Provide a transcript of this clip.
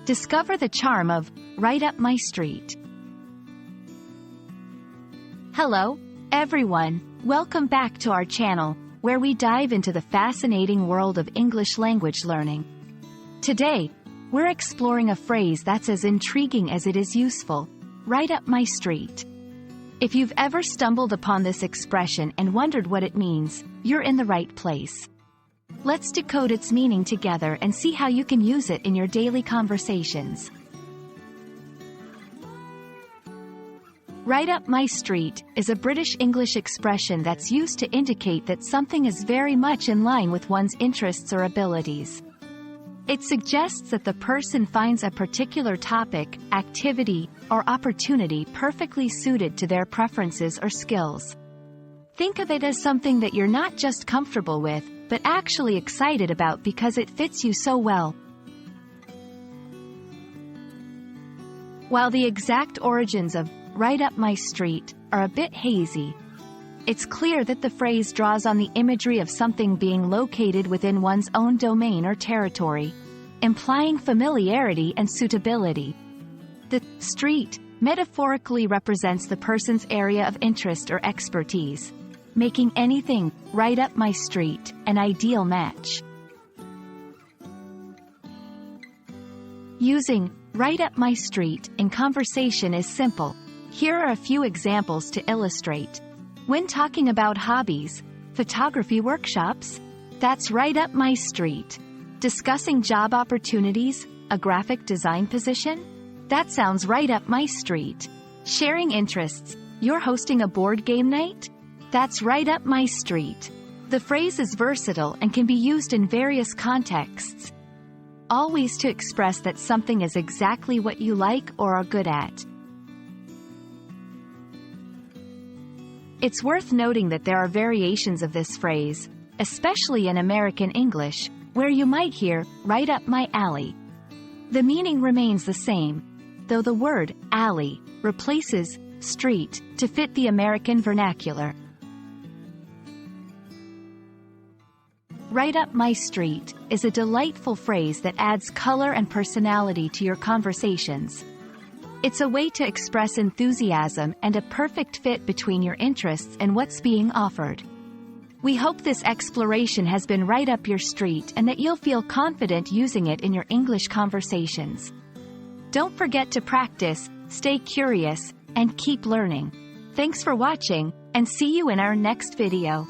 Discover the charm of right up my street. Hello, everyone. Welcome back to our channel, where we dive into the fascinating world of English language learning. Today, we're exploring a phrase that's as intriguing as it is useful, right up my street. If you've ever stumbled upon this expression and wondered what it means, you're in the right place. Let's decode its meaning together and see how you can use it in your daily conversations. Right up my street is a British English expression that's used to indicate that something is very much in line with one's interests or abilities. It suggests that the person finds a particular topic, activity, or opportunity perfectly suited to their preferences or skills. Think of it as something that you're not just comfortable with, but actually excited about because it fits you so well. While the exact origins of right up my street are a bit hazy, it's clear that the phrase draws on the imagery of something being located within one's own domain or territory, implying familiarity and suitability. The street metaphorically represents the person's area of interest or expertise, making anything right up my street an ideal match. Using right up my street in conversation is simple. Here are a few examples to illustrate. When talking about hobbies, photography workshops, that's right up my street. Discussing job opportunities, a graphic design position, that sounds right up my street. Sharing interests, you're hosting a board game night? That's right up my street. The phrase is versatile and can be used in various contexts, always to express that something is exactly what you like or are good at. It's worth noting that there are variations of this phrase, especially in American English, where you might hear, right up my alley. The meaning remains the same, though the word alley replaces street to fit the American vernacular. Right up my street is a delightful phrase that adds color and personality to your conversations. It's a way to express enthusiasm and a perfect fit between your interests and what's being offered. We hope this exploration has been right up your street and that you'll feel confident using it in your English conversations. Don't forget to practice, stay curious, and keep learning. Thanks for watching, and see you in our next video.